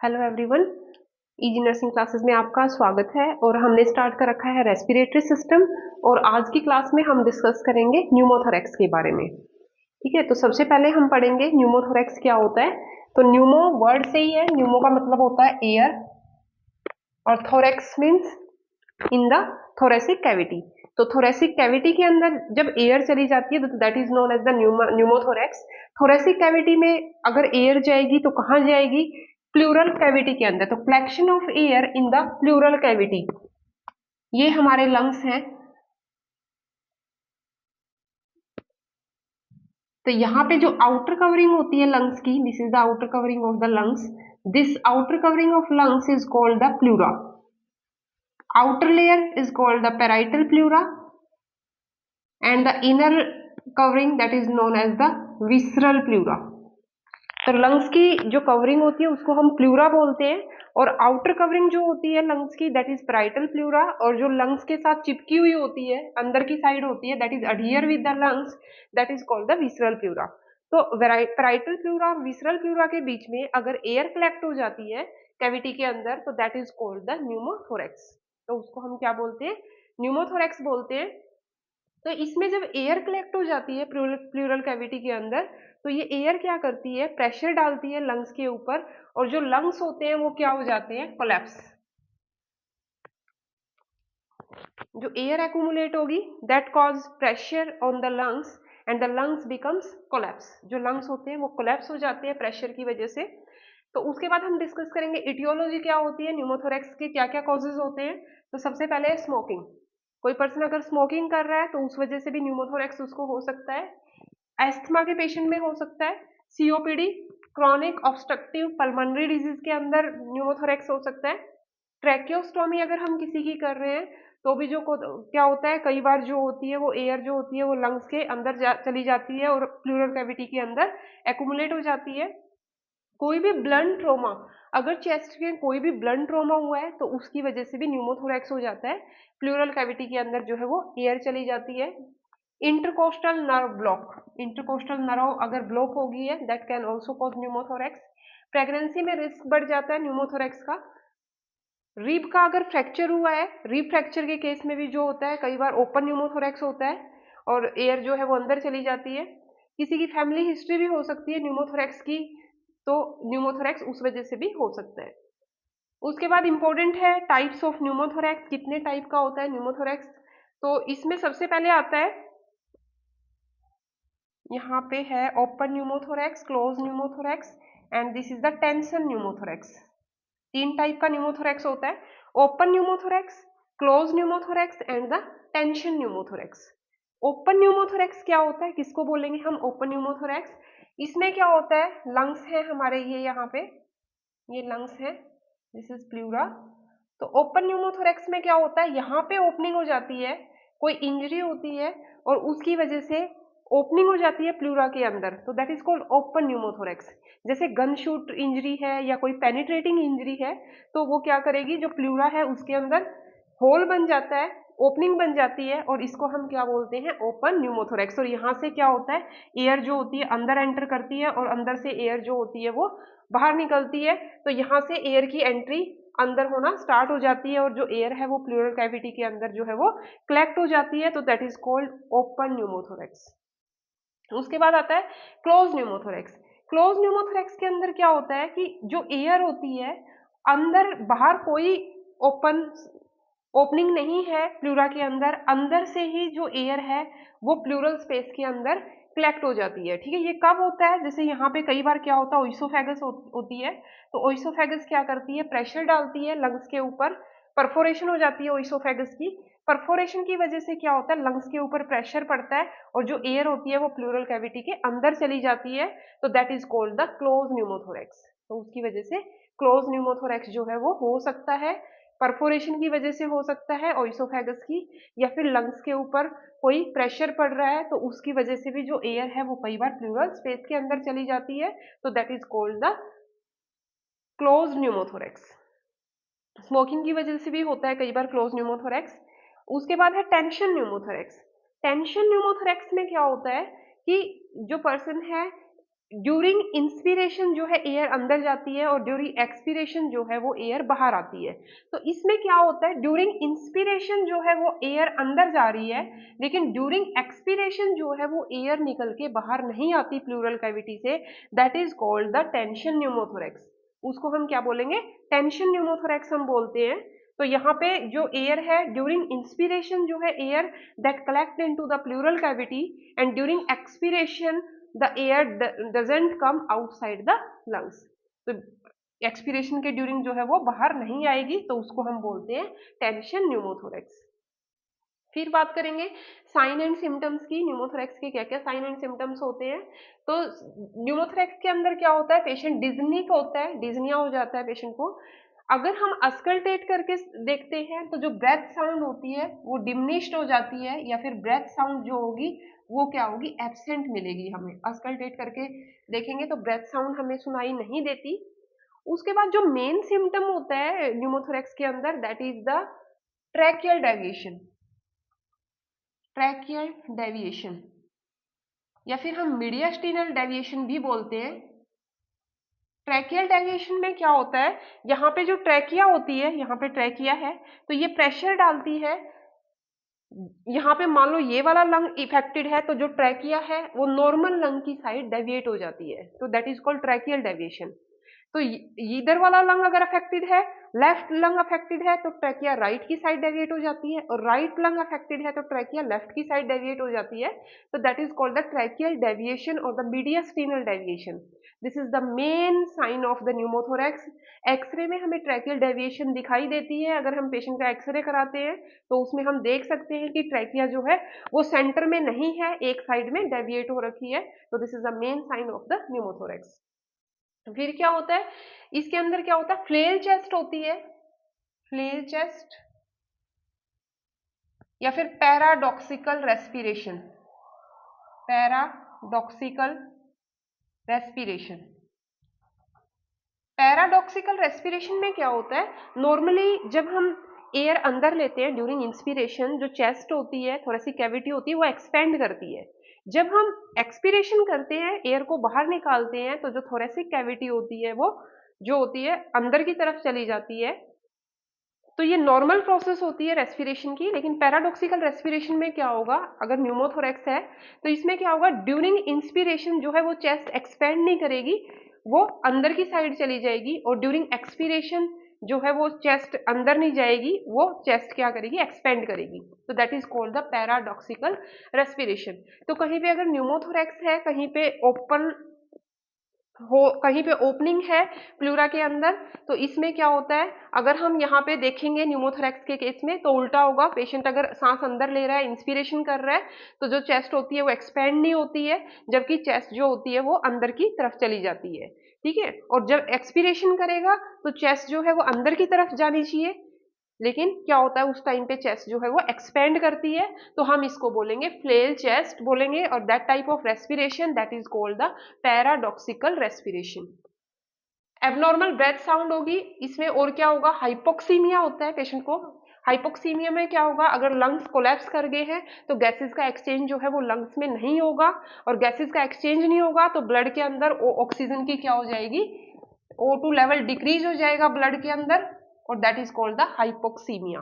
Hello everyone, easy nursing classes में आपका स्वागत है। और हमने स्टार्ट कर रखा है रेस्पिरेटरी सिस्टम। और आज की क्लास में हम डिस्कस करेंगे न्यूमोथोरैक्स के बारे में। ठीक है, तो सबसे पहले हम पढ़ेंगे न्यूमोथोरैक्स क्या होता है। तो न्यूमो वर्ड से ही है, न्यूमो का मतलब होता है एयर और thorax means in the thoracic cavity. तो थोरेसिक कैविटी के अंदर जब एयर चली जाती है तो that is known as the pneumothorax. Thoracic cavity में अगर एयर जाएगी तो कहाँ जाएगी? प्लूरल कैविटी के अंदर। तो flexion of air in the pleural cavity, ये हमारे लंग्स हैं। तो यहाँ पे जो आउटर कवरिंग होती है लंग्स की, this is the outer covering of the lungs. This outer covering of lungs is called the pleura. Outer layer is called the parietal pleura and the inner covering that is known as the visceral pleura। तो lungs की जो covering होती है उसको हम pleura बोलते हैं, और आउटर कवरिंग जो होती है लंग्स की दैट इज पेराइटल प्लूरा, और जो लंग्स के साथ चिपकी हुई होती है अंदर की साइड होती है that is adhere with the lungs, that is called the visceral pleura. तो पेराइटल प्लूरा और विसरल प्लूरा के बीच में अगर एयर कलेक्ट हो जाती है कैविटी के अंदर तो that is called the pneumothorax. तो उसको हम क्या बोलते हैं? न्यूमोथोरैक्स बोलते हैं। तो इसमें जब एयर कलेक्ट हो जाती है प्लूरल कैविटी के अंदर, तो ये एयर क्या करती है? प्रेशर डालती है लंग्स के ऊपर, और जो लंग्स होते हैं वो क्या हो जाते हैं? कोलैप्स। जो एयर एक्यूमुलेट होगी that cause pressure on the lungs and the lungs becomes collapse. जो लंग्स होते हैं वो कोलैप्स हो जाते हैं प्रेशर की वजह से। तो उसके बाद हम डिस्कस करेंगे इटियोलॉजी क्या होती है, न्यूमोथोरैक्स के क्या क्या कॉजेज होते हैं। तो सबसे पहले है स्मोकिंग। कोई पर्सन अगर स्मोकिंग कर रहा है तो उस वजह से भी न्यूमोथोरैक्स उसको हो सकता है। एस्थमा के पेशेंट में हो सकता है। COPD, chronic obstructive pulmonary disease के अंदर न्यूमोथोरैक्स हो सकता है। ट्रैकियोस्टोमी अगर हम किसी की कर रहे हैं तो भी जो क्या होता है, कई बार जो होती है वो एयर जो होती है वो लंग्स के अंदर चली जाती है और प्लूरल कैविटी के अंदर एक्यूमुलेट हो जाती है। कोई भी ब्लंट ट्रोमा, अगर चेस्ट में कोई भी ब्लंट ट्रोमा हुआ है तो उसकी वजह से भी न्यूमोथोरैक्स हो जाता है। प्लूरल कैविटी के अंदर जो है वो एयर चली जाती है। Intercostal nerve block, intercostal nerve अगर ब्लॉक हो गई है that can also cause pneumothorax. Pregnancy में रिस्क बढ़ जाता है न्यूमोथोरैक्स का। रिब का अगर फ्रैक्चर हुआ है, रिब फ्रैक्चर के केस में भी जो होता है कई बार ओपन न्यूमोथोरैक्स होता है और एयर जो है वो अंदर चली जाती है। किसी की फैमिली हिस्ट्री भी हो सकती है न्यूमोथोरैक्स की, तो न्यूमोथोरैक्स उस वजह से भी हो सकता है। उसके बाद इंपॉर्टेंट है टाइप्स ऑफ न्यूमोथोरैक्स, कितने टाइप का होता है न्यूमोथोरैक्स। तो इसमें सबसे पहले आता है, यहाँ पे है open pneumothorax, close pneumothorax and this is the tension pneumothorax. तीन टाइप का न्यूमोथोरैक्स होता है, open pneumothorax, close pneumothorax and the tension pneumothorax. Open pneumothorax क्या होता है, किसको बोलेंगे हम ओपन न्यूमोथोरैक्स? इसमें क्या होता है, लंग्स है हमारे, ये यहाँ पे ये लंग्स है, दिस इज प्लूरा। तो ओपन न्यूमोथोरैक्स में क्या होता है, यहाँ पे ओपनिंग हो जाती है, कोई इंजरी होती है और उसकी वजह से ओपनिंग हो जाती है प्लूरा के अंदर, तो that is called open pneumothorax. जैसे गन शूट इंजरी है या कोई पेनिट्रेटिंग इंजरी है तो वो क्या करेगी, जो प्लूरा है उसके अंदर होल बन जाता है, ओपनिंग बन जाती है, और इसको हम क्या बोलते हैं, ओपन न्यूमोथोरैक्स। और यहाँ से क्या होता है, एयर जो होती है अंदर एंटर करती है और अंदर से एयर जो होती है वो बाहर निकलती है। तो यहाँ से एयर की एंट्री अंदर होना स्टार्ट हो जाती है और जो एयर है वो प्लूरल कैविटी के अंदर जो है वो कलेक्ट हो जाती है, तो that is called open pneumothorax. उसके बाद आता है क्लोज न्यूमोथोरैक्स। क्लोज न्यूमोथोरैक्स के अंदर क्या होता है कि जो एयर होती है अंदर, बाहर कोई ओपन ओपनिंग नहीं है प्लूरा के अंदर, अंदर से ही जो एयर है वो प्लूरल स्पेस के अंदर कलेक्ट हो जाती है। ठीक है, ये कब होता है, जैसे यहाँ पे कई बार क्या होता है, ओइसोफेगस होती है। तो ओइसोफेगस क्या करती है, प्रेशर डालती है लंग्स के ऊपर, परफोरेशन हो जाती है ओइसोफेगस की। परफोरेशन की वजह से क्या होता है, लंग्स के ऊपर प्रेशर पड़ता है और जो एयर होती है वो प्लूरल कैविटी के अंदर चली जाती है, तो that is called the close pneumothorax. तो उसकी वजह से क्लोज न्यूमोथोरैक्स जो है वो हो सकता है। परफोरेशन की वजह से हो सकता है ओइसोफेगस की, या फिर लंग्स के ऊपर कोई प्रेशर पड़ रहा है तो उसकी वजह से भी जो एयर है वो कई बार प्लूरल स्पेस के अंदर चली जाती है, तो that is called the close pneumothorax. Smoking की वजह से भी होता है कई बार क्लोज न्यूमोथोरैक्स। उसके बाद है टेंशन न्यूमोथोरैक्स। टेंशन न्यूमोथोरैक्स में क्या होता है कि जो पर्सन है ड्यूरिंग इंस्पिरेशन जो है एयर अंदर जाती है और ड्यूरिंग एक्सपिरेशन जो है वो एयर बाहर आती है। तो इसमें क्या होता है, ड्यूरिंग इंस्पिरेशन जो है वो एयर अंदर जा रही है, लेकिन ड्यूरिंग एक्सपिरेशन जो है वो एयर निकल के बाहर नहीं आती प्लूरल कैविटी से, that is called the tension pneumothorax. उसको हम क्या बोलेंगे, टेंशन न्यूमोथोरेक्स हम बोलते हैं। तो यहाँ पे जो एयर है ड्यूरिंग इंस्पिरेशन जो है air that collect into the pleural cavity, and during expiration the air doesn't come outside the lungs। तो एक्सपिरेशन के ड्यूरिंग जो है वो बाहर नहीं आएगी, तो उसको हम बोलते हैं टेंशन न्यूमोथोरेक्स। फिर बात करेंगे साइन एंड सिम्टम्स की। न्यूमोथोरेक्स के क्या क्या साइन एंड सिम्टम्स होते हैं। तो न्यूमोथोरेक्स के अंदर क्या होता है, पेशेंट डिज्निक होता है, डिज्निया हो जाता है पेशेंट को। अगर हम अस्कल्टेट करके देखते हैं तो जो ब्रेथ साउंड होती है वो डिमिनिश्ड हो जाती है, या फिर ब्रेथ साउंड जो होगी वो क्या होगी, एब्सेंट मिलेगी हमें। अस्कल्टेट करके देखेंगे तो ब्रेथ साउंड हमें सुनाई नहीं देती। उसके बाद जो मेन सिम्टम होता है न्यूमोथोरेक्स के अंदर, that is the tracheal deviation. Tracheal deviation या फिर हम मीडियास्टिनल डेविएशन भी बोलते हैं। ट्रैकियल डेविएशन में क्या होता है, यहाँ पे जो ट्रैकिया होती है, यहाँ पे ट्रैकिया है तो ये प्रेशर डालती है। यहाँ पे मान लो ये वाला लंग इफेक्टेड है तो जो ट्रैकिया है वो नॉर्मल लंग की साइड डेविएट हो जाती है, तो that is called tracheal deviation. तो इधर वाला लंग अगर अफेक्टेड है, लेफ्ट लंग अफेक्टेड है तो ट्रैकिया राइट की साइड डेविएट हो जाती है, और राइट लंग अफेक्टेड है तो ट्रैकिया लेफ्ट की साइड डेविएट हो जाती है। तो that is called the tracheal deviation और the mediastinal deviation. This is the main sign of the pneumothorax. X ray में हमें ट्रैकियल डेविएशन दिखाई देती है। अगर हम पेशेंट का एक्सरे कराते हैं तो उसमें हम देख सकते हैं कि ट्रैकिया जो है वो सेंटर में नहीं है, एक साइड में डेविएट हो रखी है। तो this is the main sign of the pneumothorax. फिर क्या होता है, इसके अंदर क्या होता है, फ्लेल चेस्ट होती है, फ्लेल चेस्ट या फिर paradoxical respiration, paradoxical respiration. Paradoxical respiration में क्या होता है, नॉर्मली जब हम एयर अंदर लेते हैं ड्यूरिंग इंस्पिरेशन, जो चेस्ट होती है, थोरेसिक कैविटी होती है, वो एक्सपेंड करती है। जब हम एक्सपिरेशन करते हैं, एयर को बाहर निकालते हैं, तो जो थोरेसिक कैविटी होती है वो जो होती है अंदर की तरफ चली जाती है। तो ये नॉर्मल प्रोसेस होती है रेस्पिरेशन की। लेकिन पैराडॉक्सिकल रेस्पिरेशन में क्या होगा, अगर न्यूमोथोरेक्स है तो इसमें क्या होगा, ड्यूरिंग इंस्पिरेशन जो है वो चेस्ट एक्सपेंड नहीं करेगी, वो अंदर की साइड चली जाएगी, और ड्यूरिंग एक्सपिरेशन जो है वो चेस्ट अंदर नहीं जाएगी, वो चेस्ट क्या करेगी, एक्सपेंड करेगी। तो that is called the paradoxical respiration. तो कहीं पे अगर न्यूमोथोरेक्स है, कहीं पे ओपन हो, कहीं पे ओपनिंग है प्लूरा के अंदर, तो इसमें क्या होता है, अगर हम यहाँ पे देखेंगे न्यूमोथोरेक्स के केस में तो उल्टा होगा। पेशेंट अगर सांस अंदर ले रहा है, इंस्पिरेशन कर रहा है, तो जो चेस्ट होती है वो एक्सपेंड नहीं होती है, जबकि चेस्ट जो होती है वो अंदर की तरफ चली जाती है। ठीक है, और जब एक्सपिरेशन करेगा तो चेस्ट जो है वो अंदर की तरफ जानी चाहिए, लेकिन क्या होता है उस टाइम पे चेस्ट जो है वो एक्सपेंड करती है, तो हम इसको बोलेंगे फ्लेल चेस्ट बोलेंगे। और that type of respiration that is called the paradoxical respiration. Abnormal breath sound होगी इसमें, और क्या होगा, हाइपोक्सीमिया होता है पेशेंट को। हाइपोक्सीमिया में क्या होगा, अगर लंग्स कोलैप्स कर गए हैं तो गैसेस का एक्सचेंज जो है वो लंग्स में नहीं होगा, और गैसेस का एक्सचेंज नहीं होगा तो ब्लड के अंदर ऑक्सीजन की क्या हो जाएगी, O2 लेवल डिक्रीज हो जाएगा ब्लड के अंदर, और that is called the hypoxaemia.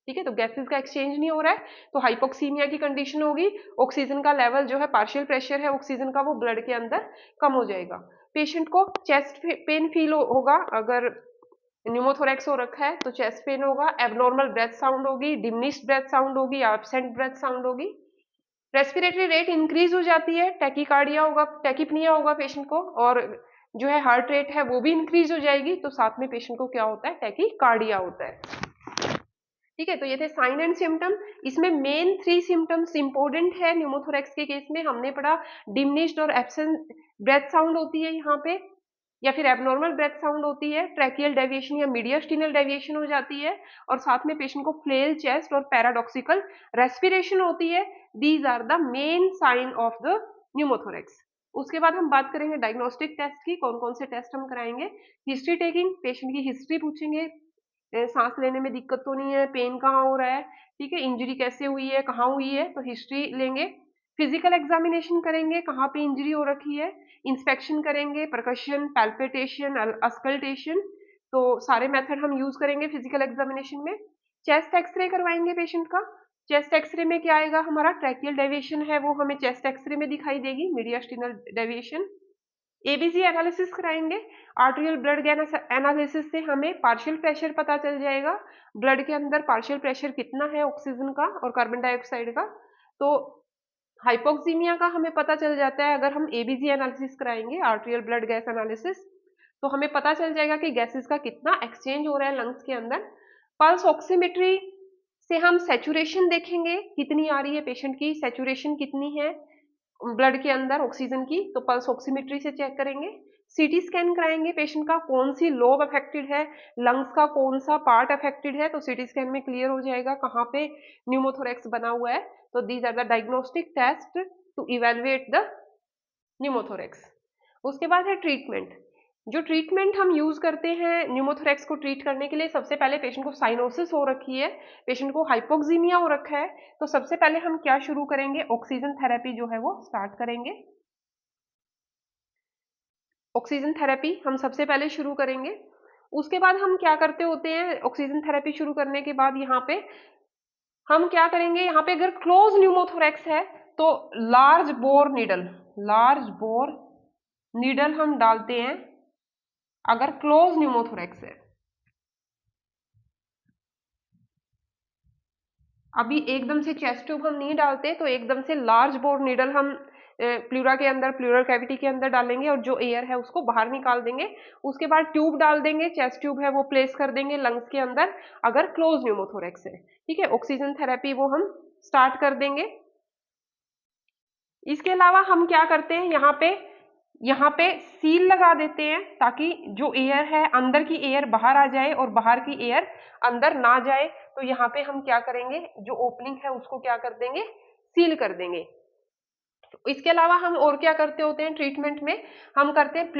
ठीक है, तो गैसेस का एक्सचेंज नहीं हो रहा है तो हाइपोक्सीमिया की कंडीशन होगी। ऑक्सीजन का लेवल जो है, पार्शियल प्रेशर है ऑक्सीजन का, वो ब्लड के अंदर कम हो जाएगा। पेशेंट को चेस्ट पेन फील होगा, अगर न्यूमोथोरेक्स हो रखा है तो चेस्ट पेन होगा, एबनॉर्मल ब्रेथ साउंड होगी, डिमिनिश्ड ब्रेथ साउंड होगी, एब्सेंट ब्रेथ साउंड होगी। रेस्पिरेटरी रेट इंक्रीज हो जाती है, टैकीकार्डिया होगा, टैकीपनिया होगा पेशेंट को, और जो है हार्ट रेट है वो भी इंक्रीज हो जाएगी, तो साथ में पेशेंट को क्या होता है, टैकीकार्डिया होता है। ठीक है, तो ये थे साइन एंड सिम्टम। इसमें मेन 3 सिम्टम्स इंपॉर्टेंट है न्यूमोथोरेक्स के केस में। हमने पढ़ा डिमिनिश्ड और एब्सेंट ब्रेथ साउंड होती है यहाँ पे, या फिर एबनॉर्मल ब्रेथ साउंड होती है, ट्रैकियल डेविएशन या मीडियास्टिनल डेविएशन हो जाती है, और साथ में पेशेंट को फ्लेल चेस्ट और पैराडॉक्सिकल रेस्पिरेशन होती है। These are the main sign of the pneumothorax. उसके बाद हम बात करेंगे डायग्नोस्टिक टेस्ट की, कौन कौन से टेस्ट हम कराएंगे। हिस्ट्री टेकिंग, पेशेंट की हिस्ट्री पूछेंगे, सांस लेने में दिक्कत तो नहीं है, पेन कहाँ हो रहा है, ठीक है, इंजरी कैसे हुई है, कहाँ हुई है, तो हिस्ट्री लेंगे। फिजिकल एग्जामिनेशन करेंगे, कहाँ पे इंजरी हो रखी है, इंस्पेक्शन करेंगे, परकशन, पैल्पेटेशन, अस्कल्टेशन, तो सारे मेथड हम यूज करेंगे फिजिकल एग्जामिनेशन में। चेस्ट एक्सरे करवाएंगे पेशेंट का। चेस्ट एक्सरे में क्या आएगा, हमारा ट्रैकियल डेविएशन है वो हमें चेस्ट एक्सरे में दिखाई देगी, मीडियास्टिनल डेविएशन। एबीसी एनालिसिस कराएंगे। आर्टेरियल ब्लड गैन एनालिसिस से हमें पार्शियल प्रेशर पता चल जाएगा, ब्लड के अंदर पार्शियल प्रेशर कितना है ऑक्सीजन का और कार्बन डाइऑक्साइड का। तो हाइपोक्सीमिया का हमें पता चल जाता है अगर हम एबीसी एनालिसिस कराएंगे, आर्टेरियल ब्लड गैस एनालिसिस, तो हमें पता चल जाएगा कि गैसेस का कितना एक्सचेंज हो रहा है लंग्स के अंदर। पल्स ऑक्सीमेट्री से हम सैचुरेशन देखेंगे, कितनी आ रही है पेशेंट की, सैचुरेशन कितनी है ब्लड के अंदर ऑक्सीजन की, तो पल्स ऑक्सीमेट्री से चेक करेंगे। सीटी स्कैन कराएंगे पेशेंट का, कौन सी लोब अफेक्टेड है, लंग्स का कौन सा पार्ट अफेक्टेड है, तो सीटी स्कैन में क्लियर हो जाएगा कहाँ पे न्यूमोथोरेक्स बना हुआ है। तो these are the diagnostic test to evaluate the pneumothorax. उसके बाद है ट्रीटमेंट। जो ट्रीटमेंट हम यूज करते हैं न्यूमोथोरेक्स को ट्रीट करने के लिए, सबसे पहले पेशेंट को साइनोसिस हो रखी है, पेशेंट को हाइपोक्सीमिया हो रखा है, तो सबसे पहले हम क्या शुरू करेंगे, ऑक्सीजन थेरेपी जो है वो स्टार्ट करेंगे। ऑक्सीजन थेरेपी हम सबसे पहले शुरू करेंगे। उसके बाद हम क्या करते होते हैं, ऑक्सीजन थेरेपी शुरू करने के बाद यहाँ पे हम क्या करेंगे, यहाँ पे अगर क्लोज न्यूमोथोरेक्स है तो लार्ज बोर नीडल हम डालते हैं अगर क्लोज न्यूमोथोरेक्स है। अभी एकदम से चेस्ट ट्यूब हम नहीं डालते, तो एकदम से लार्ज बोर नीडल हम प्लूरा के अंदर, प्लूरल कैविटी के अंदर डालेंगे और जो एयर है उसको बाहर निकाल देंगे। उसके बाद ट्यूब डाल देंगे, चेस्ट ट्यूब है वो प्लेस कर देंगे लंग्स के अंदर अगर क्लोज न्यूमोथोरेक्स है। ठीक है, ऑक्सीजन थेरेपी वो हम स्टार्ट कर देंगे। इसके अलावा हम क्या करते हैं, यहाँ पे सील लगा देते हैं ताकि जो एयर है अंदर की एयर बाहर आ जाए और बाहर की एयर अंदर ना जाए। तो यहाँ पे हम क्या करेंगे, जो ओपनिंग है उसको क्या कर देंगे, सील कर देंगे। इसके अलावा हम और क्या करते होते हैं ट्रीटमेंट में, हम करते हैं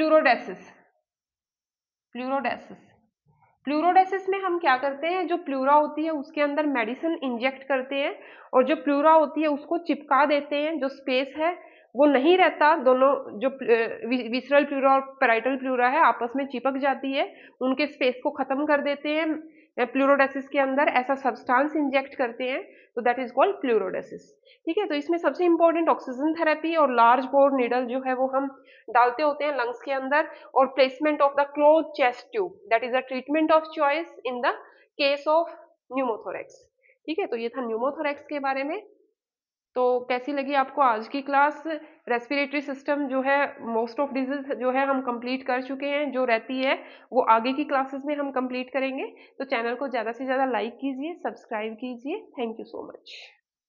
प्लूरोडेसिस में हम क्या करते हैं, जो प्लूरा होती है उसके अंदर मेडिसिन इंजेक्ट करते हैं और जो प्लूरा होती है उसको चिपका देते हैं, जो स्पेस है वो नहीं रहता, दोनों जो विसरल प्लूरा और पैराइटल प्लूरा है आपस में चिपक जाती है, उनके स्पेस को खत्म कर देते हैं प्लूरोडेसिस के अंदर, ऐसा सब्सटेंस इंजेक्ट करते हैं, तो दैट इज कॉल्ड प्लूरोडेसिस। ठीक है, तो इसमें सबसे इंपॉर्टेंट ऑक्सीजन थेरेपी और लार्ज बोर नीडल जो है वो हम डालते होते हैं लंग्स के अंदर, और placement of the close chest tube, that is the treatment of choice in the case of pneumothorax. ठीक है, तो ये था न्यूमोथोरेक्स के बारे में। तो कैसी लगी आपको आज की क्लास। रेस्पिरेटरी सिस्टम जो है, मोस्ट ऑफ डिजीज जो है हम कंप्लीट कर चुके हैं, जो रहती है वो आगे की क्लासेस में हम कंप्लीट करेंगे। तो चैनल को ज़्यादा से ज़्यादा लाइक कीजिए, सब्सक्राइब कीजिए। Thank you so much.